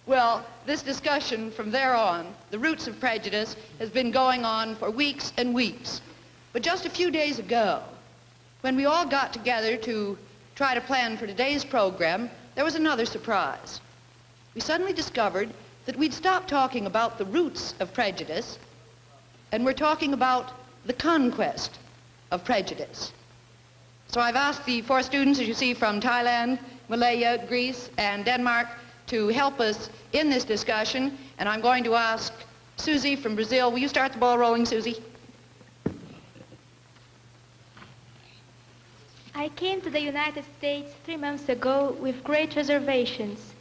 Well, this discussion from there on, the roots of prejudice, has been going on for weeks and weeks. But just a few days ago, when we all got together to try to plan for today's program, there was another surprise. We suddenly discovered that we'd stopped talking about the roots of prejudice, and we're talking about the conquest of prejudice. So I've asked the 4 students, as you see, from Thailand, Malaya, Greece, and Denmark, to help us in this discussion, and I'm going to ask Susie from Brazil. Will you start the ball rolling, Susie? I came to the United States 3 months ago with great reservations.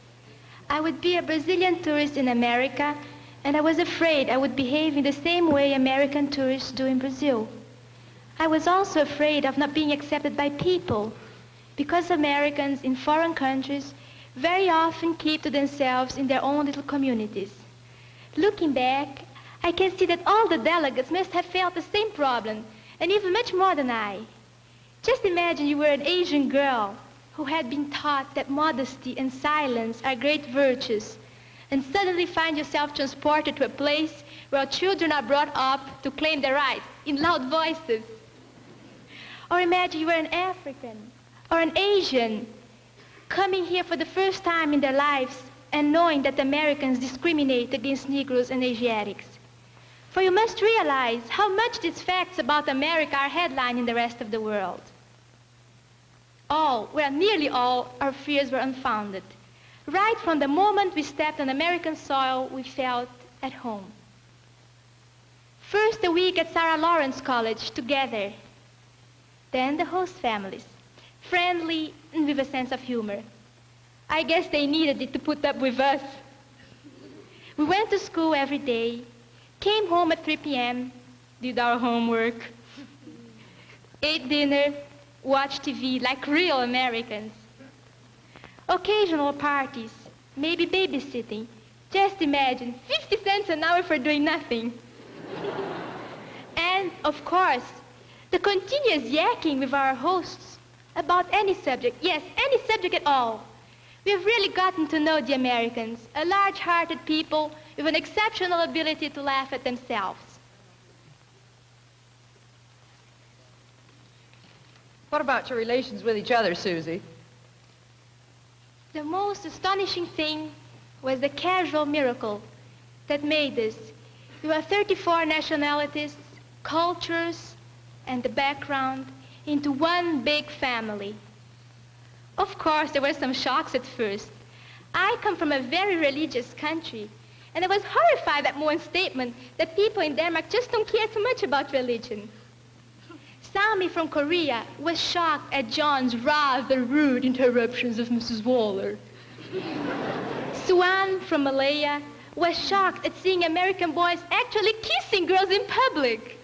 I would be a Brazilian tourist in America, and I was afraid I would behave in the same way American tourists do in Brazil. I was also afraid of not being accepted by people, because Americans in foreign countries very often keep to themselves in their own little communities. Looking back, I can see that all the delegates must have felt the same problem, and even much more than I. Just imagine you were an Asian girl who had been taught that modesty and silence are great virtues, and suddenly find yourself transported to a place where children are brought up to claim their rights in loud voices. Or imagine you were an African or an Asian coming here for the first time in their lives and knowing that Americans discriminate against Negroes and Asiatics. For you must realize how much these facts about America are headlining the rest of the world. Nearly all, our fears were unfounded. Right from the moment we stepped on American soil, we felt at home. First a week at Sarah Lawrence College together. Then the host families, friendly and with a sense of humor. I guess they needed it to put up with us. We went to school every day, came home at 3 p.m., did our homework, ate dinner, watched TV like real Americans. Occasional parties, maybe babysitting. Just imagine, 50 cents an hour for doing nothing. And, of course, the continuous yakking with our hosts about any subject, yes, any subject at all. We've really gotten to know the Americans, a large-hearted people with an exceptional ability to laugh at themselves. What about your relations with each other, Susie? The most astonishing thing was the casual miracle that made us. We were 34 nationalities, cultures, and the background into one big family. Of course, there were some shocks at first. I come from a very religious country, and I was horrified at Moen's statement that people in Denmark just don't care so much about religion. Sami from Korea was shocked at John's rather rude interruptions of Mrs. Waller. Swan from Malaya was shocked at seeing American boys actually kissing girls in public.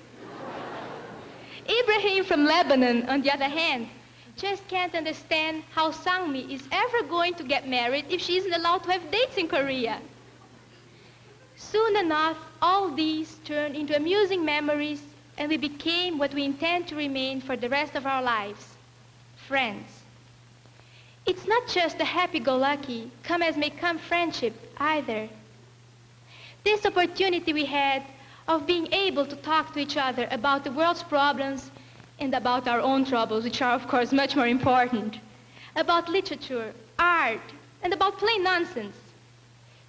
Ibrahim from Lebanon, on the other hand, just can't understand how Sangmi is ever going to get married if she isn't allowed to have dates in Korea. Soon enough, all these turned into amusing memories, and we became what we intend to remain for the rest of our lives, friends. It's not just a happy-go-lucky, come-as-may-come friendship either. This opportunity we had of being able to talk to each other about the world's problems and about our own troubles, which are, of course, much more important, about literature, art, and about plain nonsense.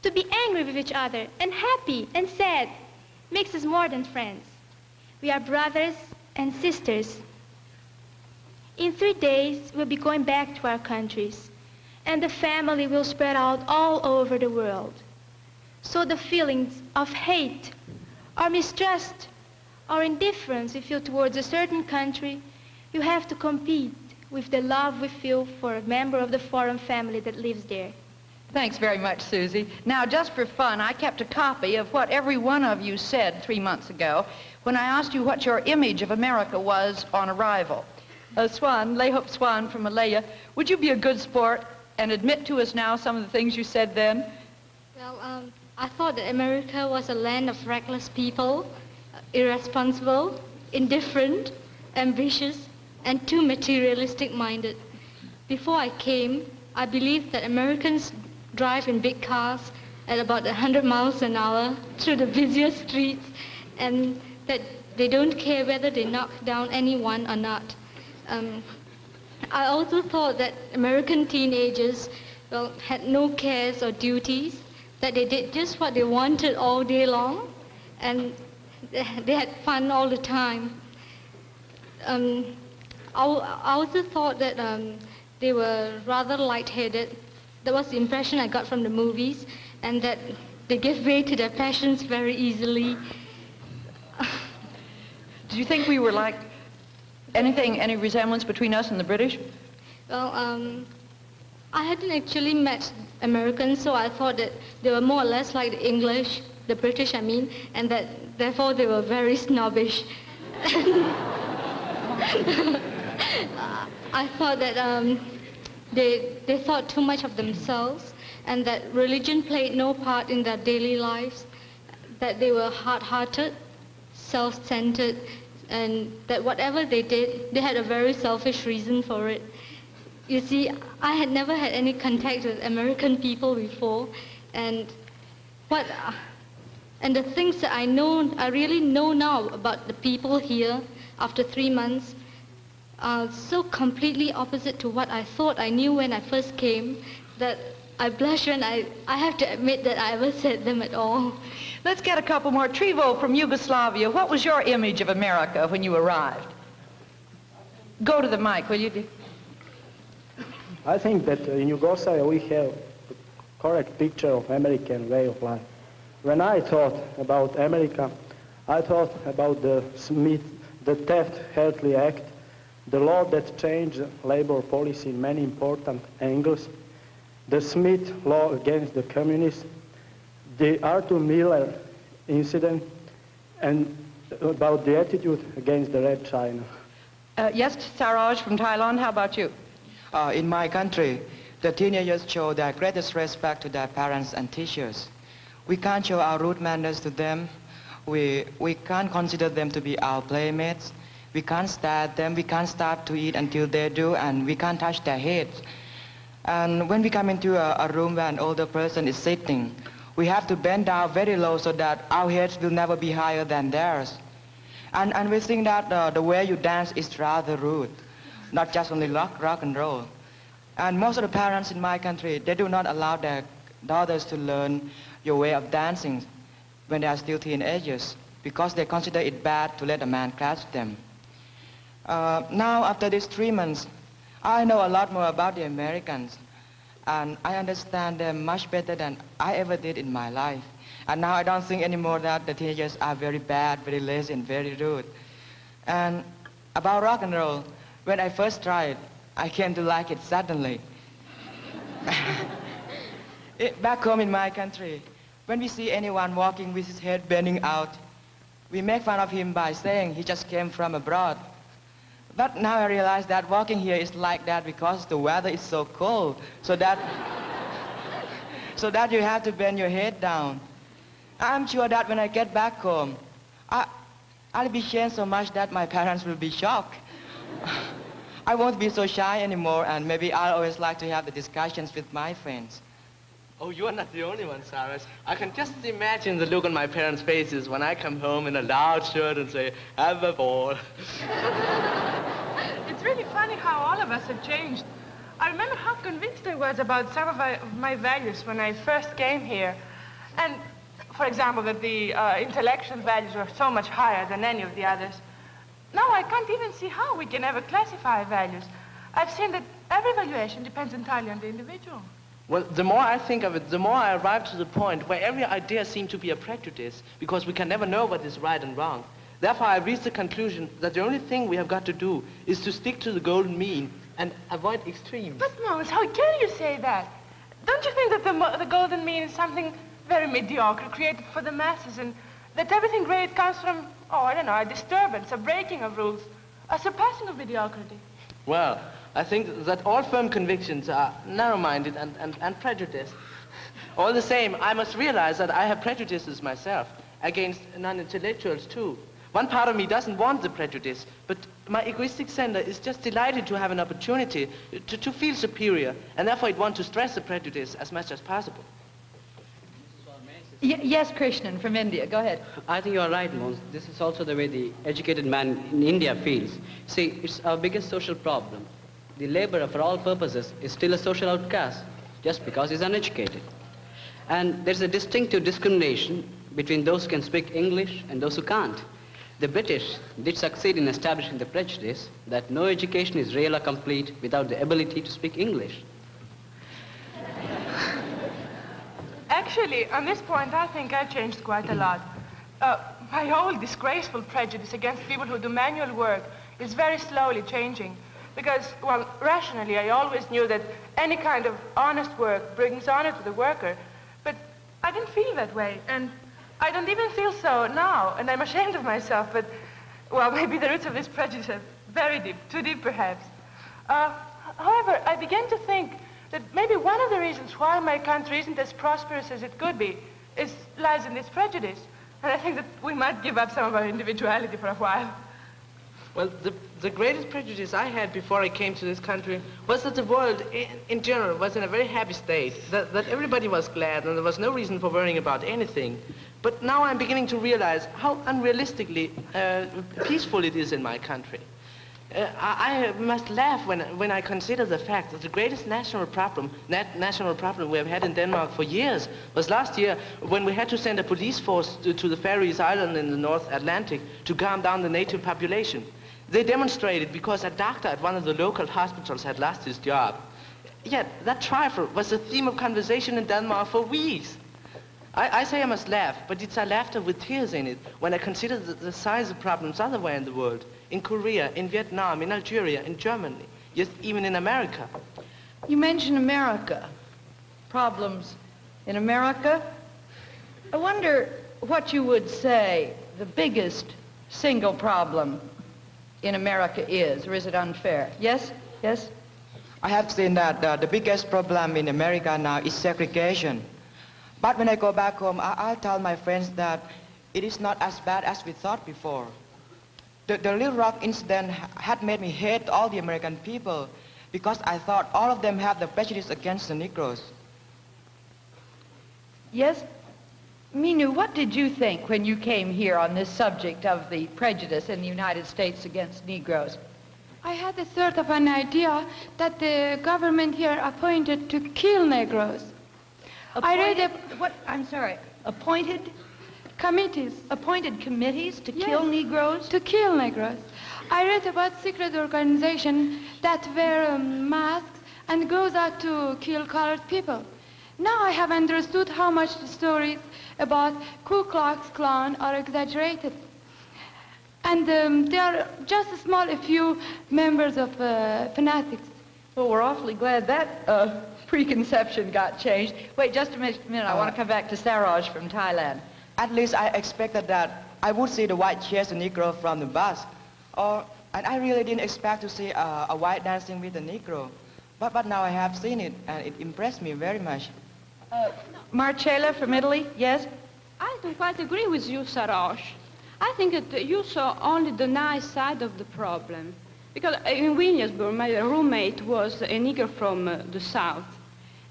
To be angry with each other and happy and sad makes us more than friends. We are brothers and sisters. In 3 days, we'll be going back to our countries, and the family will spread out all over the world. So the feelings of hate or mistrust or indifference we feel towards a certain country, you have to compete with the love we feel for a member of the foreign family that lives there. Thanks very much, Susie. Now, just for fun, I kept a copy of what every one of you said 3 months ago when I asked you what your image of America was on arrival. Swan, Lehup Swan from Malaya, would you be a good sport and admit to us now some of the things you said then? Well, I thought that America was a land of reckless people, irresponsible, indifferent, ambitious, and too materialistic-minded. Before I came, I believed that Americans drive in big cars, at about 100 miles an hour through the busiest streets, and that they don't care whether they knock down anyone or not. I also thought that American teenagers, well, had no cares or duties, that they did just what they wanted all day long, and they had fun all the time. I also thought that they were rather lightheaded. That was the impression I got from the movies, and that they gave way to their passions very easily. Do you think we were like any resemblance between us and the British? Well, I hadn't actually met Americans, so I thought that they were more or less like the English, the British, I mean, and that therefore they were very snobbish. I thought that they thought too much of themselves, and that religion played no part in their daily lives, that they were hard-hearted, self-centered, and that whatever they did, they had a very selfish reason for it. You see, I had never had any contact with American people before, and the things that I really know now about the people here after 3 months are so completely opposite to what I thought I knew when I first came that I blush when I have to admit that I ever said them at all. Let's get a couple more. Trevo from Yugoslavia, what was your image of America when you arrived? Go to the mic, will you? I think that in Yugoslavia we have a correct picture of American way of life. When I thought about America, I thought about the Taft-Hartley Act, the law that changed labor policy in many important angles, the Smith law against the communists, the Arthur Miller incident, and about the attitude against the Red China. Yes, Saroj from Thailand, how about you? In my country, the teenagers show their greatest respect to their parents and teachers. We can't show our rude manners to them. We can't consider them to be our playmates. We can't stare at them. We can't start to eat until they do, and we can't touch their heads. And when we come into a room where an older person is sitting, we have to bend down very low so that our heads will never be higher than theirs. And we think that the way you dance is rather rude, not just only rock and roll. And most of the parents in my country, they do not allow their daughters to learn your way of dancing when they are still teenagers, because they consider it bad to let a man catch them. Now, after these 3 months, I know a lot more about the Americans, and I understand them much better than I ever did in my life. And now I don't think anymore that the teenagers are very bad, very lazy, and very rude. And about rock and roll, when I first tried, I came to like it suddenly. Back home in my country, when we see anyone walking with his head bending out, we make fun of him by saying he just came from abroad. But now I realize that walking here is like that because the weather is so cold, so that you have to bend your head down. I'm sure that when I get back home, I'll be changed so much that my parents will be shocked. I won't be so shy anymore, and maybe I'll always like to have the discussions with my friends. Oh, you are not the only one, Cyrus. I can just imagine the look on my parents' faces when I come home in a loud shirt and say, have a ball. It's really funny how all of us have changed. I remember how convinced I was about some of my values when I first came here. And, for example, that the intellectual values were so much higher than any of the others. Now I can't even see how we can ever classify values. I've seen that every valuation depends entirely on the individual. Well, the more I think of it, the more I arrive to the point where every idea seems to be a prejudice, because we can never know what is right and wrong. Therefore, I reached the conclusion that the only thing we have got to do is to stick to the golden mean and avoid extremes. But, Mons, how can you say that? Don't you think that the golden mean is something very mediocre, created for the masses, and that everything great comes from, oh, I don't know, a disturbance, a breaking of rules, a surpassing of mediocrity? Well, I think that all firm convictions are narrow-minded and prejudiced. All the same, I must realize that I have prejudices myself, against non-intellectuals too. One part of me doesn't want the prejudice, but my egoistic center is just delighted to have an opportunity to feel superior, and therefore it wants to stress the prejudice as much as possible. Yes, Krishnan from India. Go ahead. I think you are right, Mons. This is also the way the educated man in India feels. See, it's our biggest social problem. The laborer, for all purposes, is still a social outcast just because he's uneducated. And there's a distinctive discrimination between those who can speak English and those who can't. The British did succeed in establishing the prejudice that no education is real or complete without the ability to speak English. Actually, on this point, I think I changed quite a lot. My old disgraceful prejudice against people who do manual work is very slowly changing. Because, well, rationally, I always knew that any kind of honest work brings honor to the worker. But I didn't feel that way, and I don't even feel so now, and I'm ashamed of myself, but, well, maybe the roots of this prejudice are very deep, too deep, perhaps. However, I began to think that maybe one of the reasons why my country isn't as prosperous as it could be lies in this prejudice. And I think that we might give up some of our individuality for a while. Well, the greatest prejudice I had before I came to this country was that the world in general was in a very happy state, that everybody was glad and there was no reason for worrying about anything. But now I'm beginning to realize how unrealistically peaceful it is in my country. I must laugh when I consider the fact that the greatest national problem we have had in Denmark for years was last year when we had to send a police force to the Faroese Island in the North Atlantic to calm down the native population. They demonstrated because a doctor at one of the local hospitals had lost his job. Yet that trifle was the theme of conversation in Denmark for weeks. I say I must laugh, but it's a laughter with tears in it when I consider the size of problems otherwhere in the world. In Korea, in Vietnam, in Algeria, in Germany, yes, even in America. You mentioned America. Problems in America. I wonder what you would say the biggest single problem in America is, or is it unfair? Yes? Yes? I have seen that the biggest problem in America now is segregation. But when I go back home, I'll tell my friends that it is not as bad as we thought before. The Little Rock incident had made me hate all the American people because I thought all of them have the prejudice against the Negroes. Yes? Minu, what did you think when you came here on this subject of the prejudice in the United States against Negroes? I had a sort of an idea that the government here appointed to kill Negroes. I'm sorry, appointed? Committees. Appointed committees to Yes, kill Negroes? To kill Negroes. I read about secret organization that wear masks and goes out to kill colored people. Now I have understood how much the stories about Ku Klux Klan are exaggerated. And there are just a few members of fanatics. Well, we're awfully glad that preconception got changed. Wait, just a minute. I want to come back to Saroj from Thailand. At least I expected that I would see the white chase the Negro from the bus. And I really didn't expect to see a white dancing with a Negro. But now I have seen it, and it impressed me very much. Marcella from Italy, yes? I don't quite agree with you, Saroj. I think that you saw only the nice side of the problem. Because in Williamsburg, my roommate was a Negro from the South.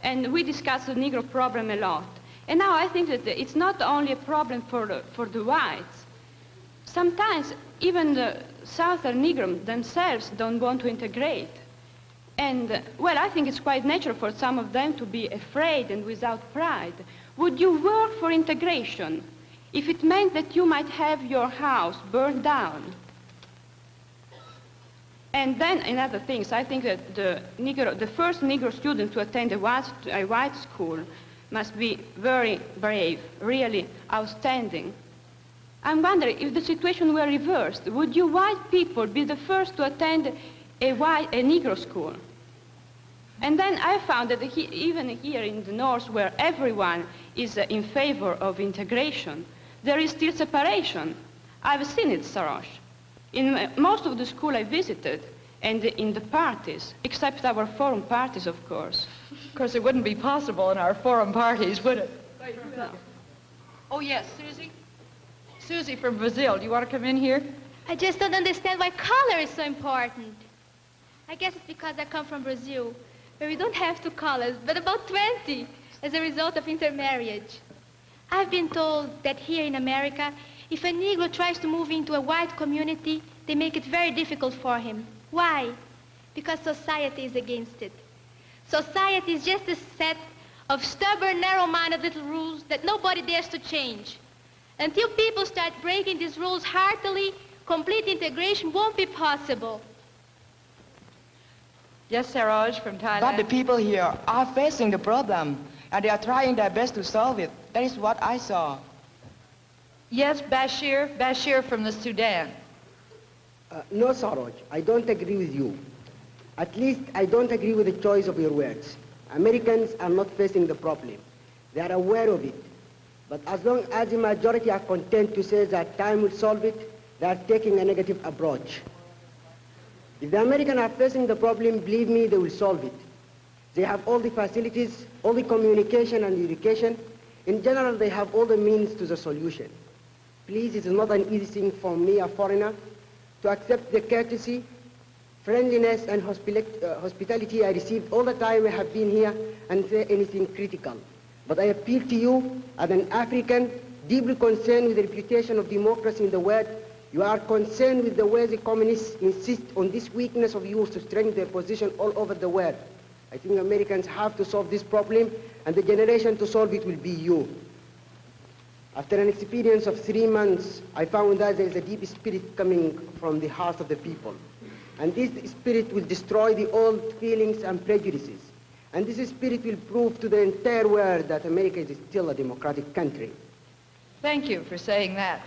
And we discussed the Negro problem a lot. And now I think that it's not only a problem for the whites. Sometimes even the Southern Negroes themselves don't want to integrate. And, well, I think it's quite natural for some of them to be afraid and without pride. Would you work for integration if it meant that you might have your house burned down? And then another thing, I think that the first Negro student to attend a white school must be very brave, really outstanding. I'm wondering if the situation were reversed, would you white people be the first to attend a Negro school? And then I found that even here in the North, where everyone is in favor of integration, there is still separation. I've seen it, Saroj. In most of the schools I visited, and in the parties, except our forum parties, of course. Of course, it wouldn't be possible in our forum parties, would it? No. Oh, yes, Susie? Susie from Brazil, do you want to come in here? I just don't understand why color is so important. I guess it's because I come from Brazil, where we don't have 2 colors, but about 20, as a result of intermarriage. I've been told that here in America, if a Negro tries to move into a white community, they make it very difficult for him. Why? Because society is against it. Society is just a set of stubborn, narrow-minded little rules that nobody dares to change. Until people start breaking these rules heartily, complete integration won't be possible. Yes, Saroj from Thailand. But the people here are facing the problem, and they are trying their best to solve it. That is what I saw. Yes, Bashir from the Sudan. No, Saroj, I don't agree with you. At least I don't agree with the choice of your words. Americans are not facing the problem. They are aware of it. But as long as the majority are content to say that time will solve it, they are taking a negative approach. If the Americans are facing the problem, believe me, they will solve it. They have all the facilities, all the communication and education. In general, they have all the means to the solution. Please, it is not an easy thing for me, a foreigner, to accept the courtesy, friendliness, and hospitality I received all the time I have been here and say anything critical. But I appeal to you as an African deeply concerned with the reputation of democracy in the world. You are concerned with the way the communists insist on this weakness of yours to strengthen their position all over the world. I think Americans have to solve this problem, and the generation to solve it will be you. After an experience of 3 months, I found that there is a deep spirit coming from the heart of the people. And this spirit will destroy the old feelings and prejudices. And this spirit will prove to the entire world that America is still a democratic country. Thank you for saying that.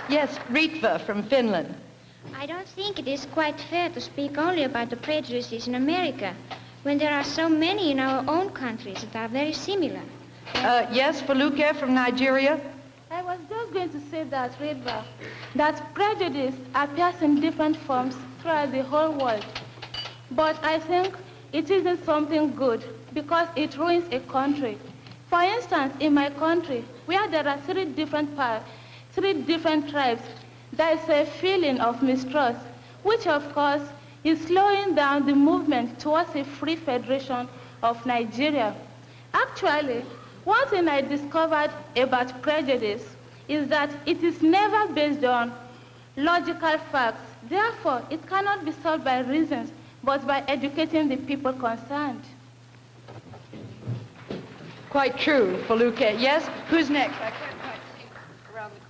Yes, Ritva from Finland. I don't think it is quite fair to speak only about the prejudices in America when there are so many in our own countries that are very similar. Yes, Faluke from Nigeria. I was just going to say that, Ritva, that prejudice appears in different forms throughout the whole world. But I think it isn't something good because it ruins a country. For instance, in my country, where there are three different tribes, there is a feeling of mistrust, which of course is slowing down the movement towards a free federation of Nigeria. Actually, one thing I discovered about prejudice is that it is never based on logical facts. Therefore, it cannot be solved by reasons, but by educating the people concerned. Quite true, Faluke. Yes, who's next? I can't quite see around the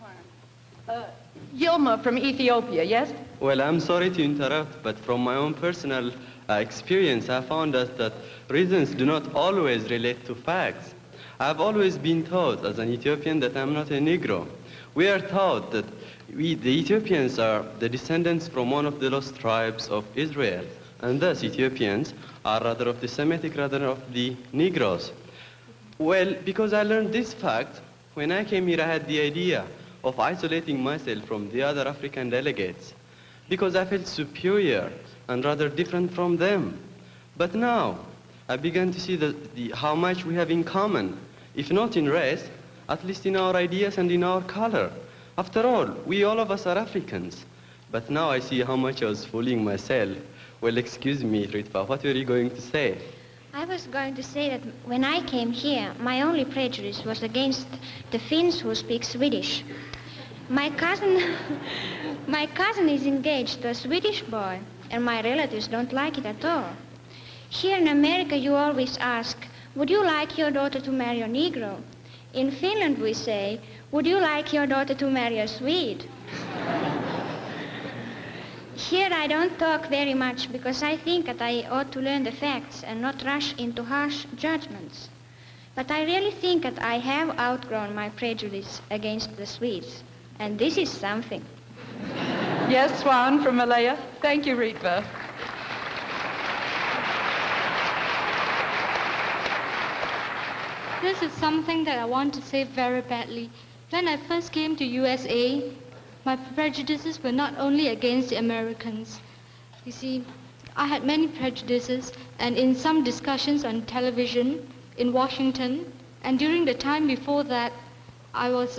corner. Yilma from Ethiopia, yes? Well, I'm sorry to interrupt, but from my own personal experience, I found that reasons do not always relate to facts. I've always been taught as an Ethiopian that I'm not a Negro. We are taught that the Ethiopians are the descendants from one of the lost tribes of Israel, and thus Ethiopians are rather of the Semitic rather of the Negroes. Well, because I learned this fact, when I came here I had the idea of isolating myself from the other African delegates, because I felt superior and rather different from them. But now, I began to see how much we have in common, if not in race, at least in our ideas and in our color. After all, we all of us are Africans. But now I see how much I was fooling myself. Well, excuse me, Ritva, what were you going to say? I was going to say that when I came here, my only prejudice was against the Finns who speak Swedish. My cousin is engaged to a Swedish boy, and my relatives don't like it at all. Here in America, you always ask, would you like your daughter to marry a Negro? In Finland, we say, would you like your daughter to marry a Swede? Here, I don't talk very much because I think that I ought to learn the facts and not rush into harsh judgments. But I really think that I have outgrown my prejudice against the Swedes, and this is something. Yes, Swan from Malaya. Thank you, Ritva. This is something that I want to say very badly. When I first came to USA, my prejudices were not only against the Americans. You see, I had many prejudices, and in some discussions on television in Washington, and during the time before that, I was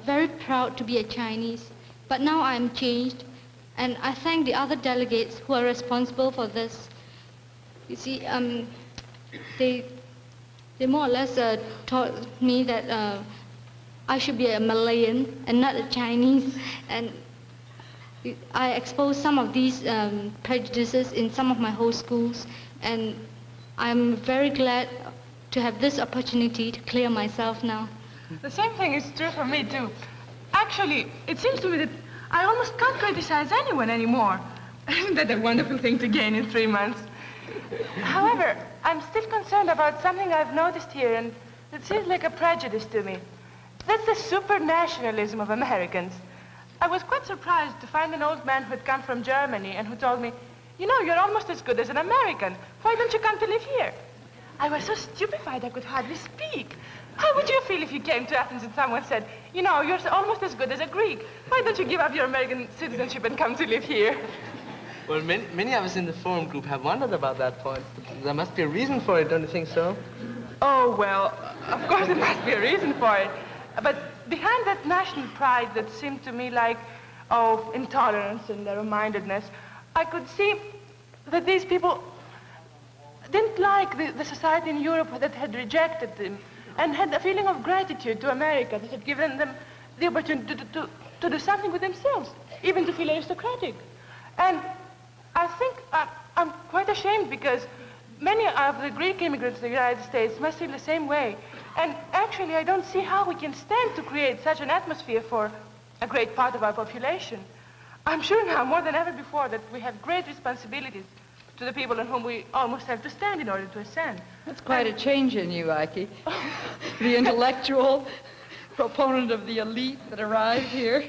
very proud to be a Chinese. But now I'm changed, And I thank the other delegates who are responsible for this. You see, they more or less taught me that I should be a Malayan and not a Chinese. And I exposed some of these prejudices in some of my host schools. And I'm very glad to have this opportunity to clear myself now. The same thing is true for me, too. Actually, it seems to me that I almost can't criticize anyone anymore. Isn't that a wonderful thing to gain in 3 months? However, I'm still concerned about something I've noticed here, and it seems like a prejudice to me. That's the super-nationalism of Americans. I was quite surprised to find an old man who had come from Germany and who told me, you know, you're almost as good as an American. Why don't you come to live here? I was so stupefied I could hardly speak. How would you feel if you came to Athens and someone said, you know, you're almost as good as a Greek. Why don't you give up your American citizenship and come to live here? Well, many of us in the forum group have wondered about that point. There must be a reason for it, don't you think so? Oh, well, of course there must be a reason for it. But behind that national pride that seemed to me like, oh, intolerance and narrow-mindedness, I could see that these people didn't like the society in Europe that had rejected them and had a feeling of gratitude to America that had given them the opportunity to do something with themselves, even to feel aristocratic. And I think I'm quite ashamed because many of the Greek immigrants to the United States must feel the same way. And actually, I don't see how we can stand to create such an atmosphere for a great part of our population. I'm sure now, more than ever before, that we have great responsibilities to the people on whom we almost have to stand in order to ascend. That's quite a change in you, Ike. The intellectual proponent of the elite that arrived here.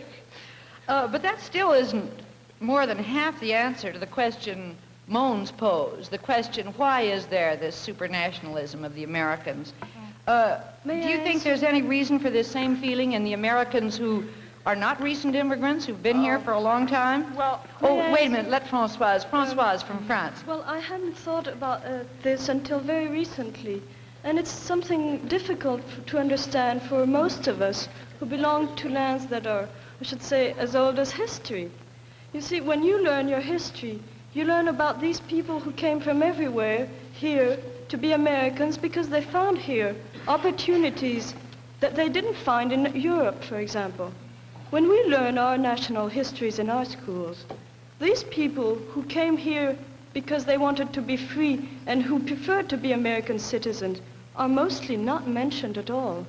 But that still isn't more than half the answer to the question Mons posed, the question, why is there this supernationalism of the Americans? Do you think there's any reason for this same feeling in the Americans who are not recent immigrants, who've been here for a long time? Well, wait a minute, let Françoise from France. Well, I hadn't thought about this until very recently. And it's something difficult to understand for most of us who belong to lands that are, I should say, as old as history. You see, when you learn your history, you learn about these people who came from everywhere here to be Americans because they found here opportunities that they didn't find in Europe, for example. When we learn our national histories in our schools, these people who came here because they wanted to be free and who preferred to be American citizens are mostly not mentioned at all.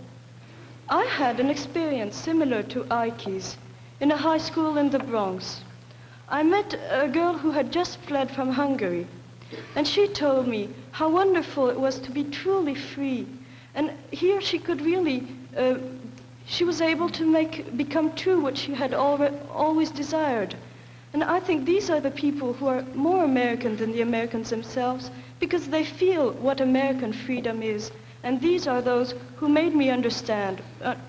I had an experience similar to Ike's in a high school in the Bronx. I met a girl who had just fled from Hungary, and she told me how wonderful it was to be truly free. And here she could really, she was able to become true what she had always desired. And I think these are the people who are more American than the Americans themselves because they feel what American freedom is. And these are those who made me understand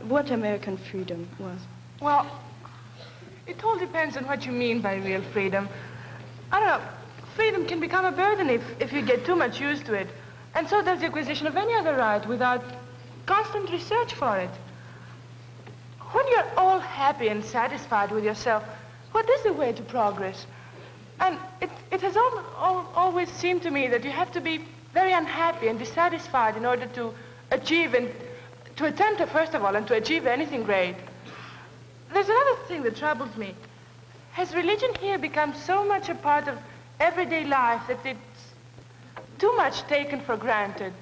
what American freedom was. Well, it all depends on what you mean by real freedom. I don't know, freedom can become a burden if you get too much used to it. And so does the acquisition of any other right without constant research for it. When you're all happy and satisfied with yourself, what is the way to progress? And it has always seemed to me that you have to be very unhappy and dissatisfied in order to achieve and to attempt, first of all, and to achieve anything great. There's another thing that troubles me. Has religion here become so much a part of everyday life that it's too much taken for granted?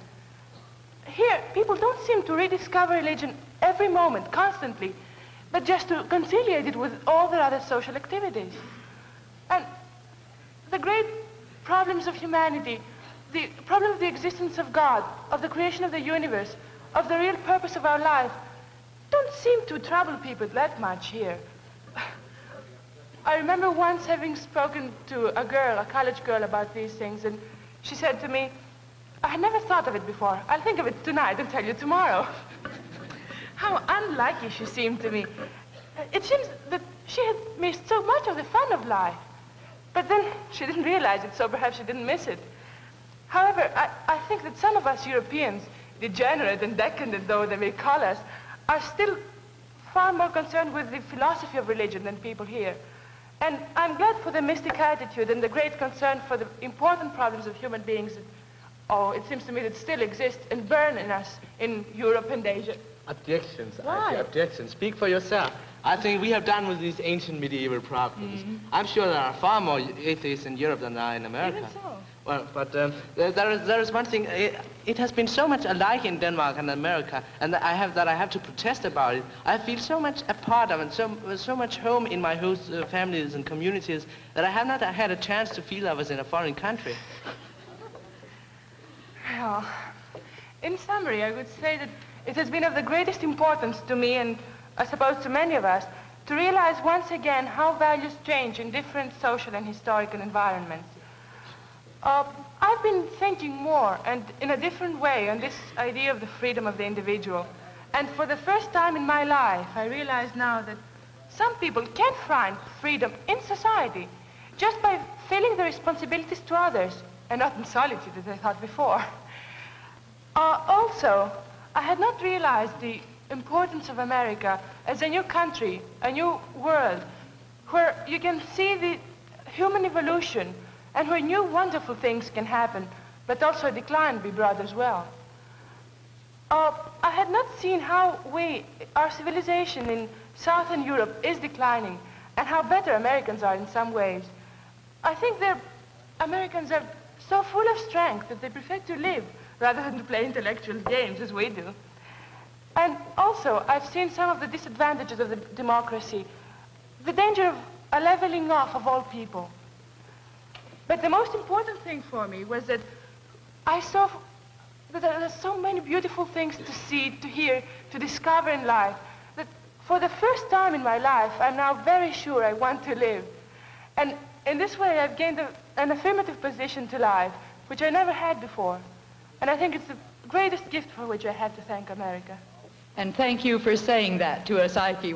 Here, people don't seem to rediscover religion every moment, constantly, but just to conciliate it with all their other social activities. And the great problems of humanity, the problem of the existence of God, of the creation of the universe, of the real purpose of our life, don't seem to trouble people that much here. I remember once having spoken to a girl, a college girl, about these things, and she said to me, I had never thought of it before. I'll think of it tonight and tell you tomorrow. How unlucky she seemed to me. It seems that she had missed so much of the fun of life. But then she didn't realize it, so perhaps she didn't miss it. However, I think that some of us Europeans, degenerate and decadent though they may call us, are still far more concerned with the philosophy of religion than people here. And I'm glad for the mystic attitude and the great concern for the important problems of human beings that, oh, it seems to me that still exist and burn in us in Europe and Asia. Objections, Why? objections. Speak for yourself. I think we have done with these ancient medieval problems. I'm sure there are far more atheists in Europe than there are in America. Even so. Well, but there is one thing. It has been so much alike in Denmark and America, and I have to protest about it. I feel so much a part of it, so much home in my host families and communities that I have not had a chance to feel I was in a foreign country. Well, in summary, I would say that it has been of the greatest importance to me, and I suppose to many of us, to realize once again how values change in different social and historical environments. I've been thinking more and in a different way on this idea of the freedom of the individual. And for the first time in my life, I realize now that some people can find freedom in society just by filling the responsibilities to others and not in solitude as I thought before. Also, I had not realized the importance of America as a new country, a new world, where you can see the human evolution and where new wonderful things can happen, but also a decline be brought as well. I had not seen how our civilization in Southern Europe is declining and how better Americans are in some ways. I think Americans are so full of strength that they prefer to live rather than to play intellectual games as we do. And also, I've seen some of the disadvantages of the democracy, the danger of a leveling off of all people. But the most important thing for me was that I saw that there are so many beautiful things to see, to hear, to discover in life, that for the first time in my life, I'm now very sure I want to live. And in this way, I've gained an affirmative position to life, which I never had before. And I think it's the greatest gift for which I have to thank America. And thank you for saying that to us, Ike.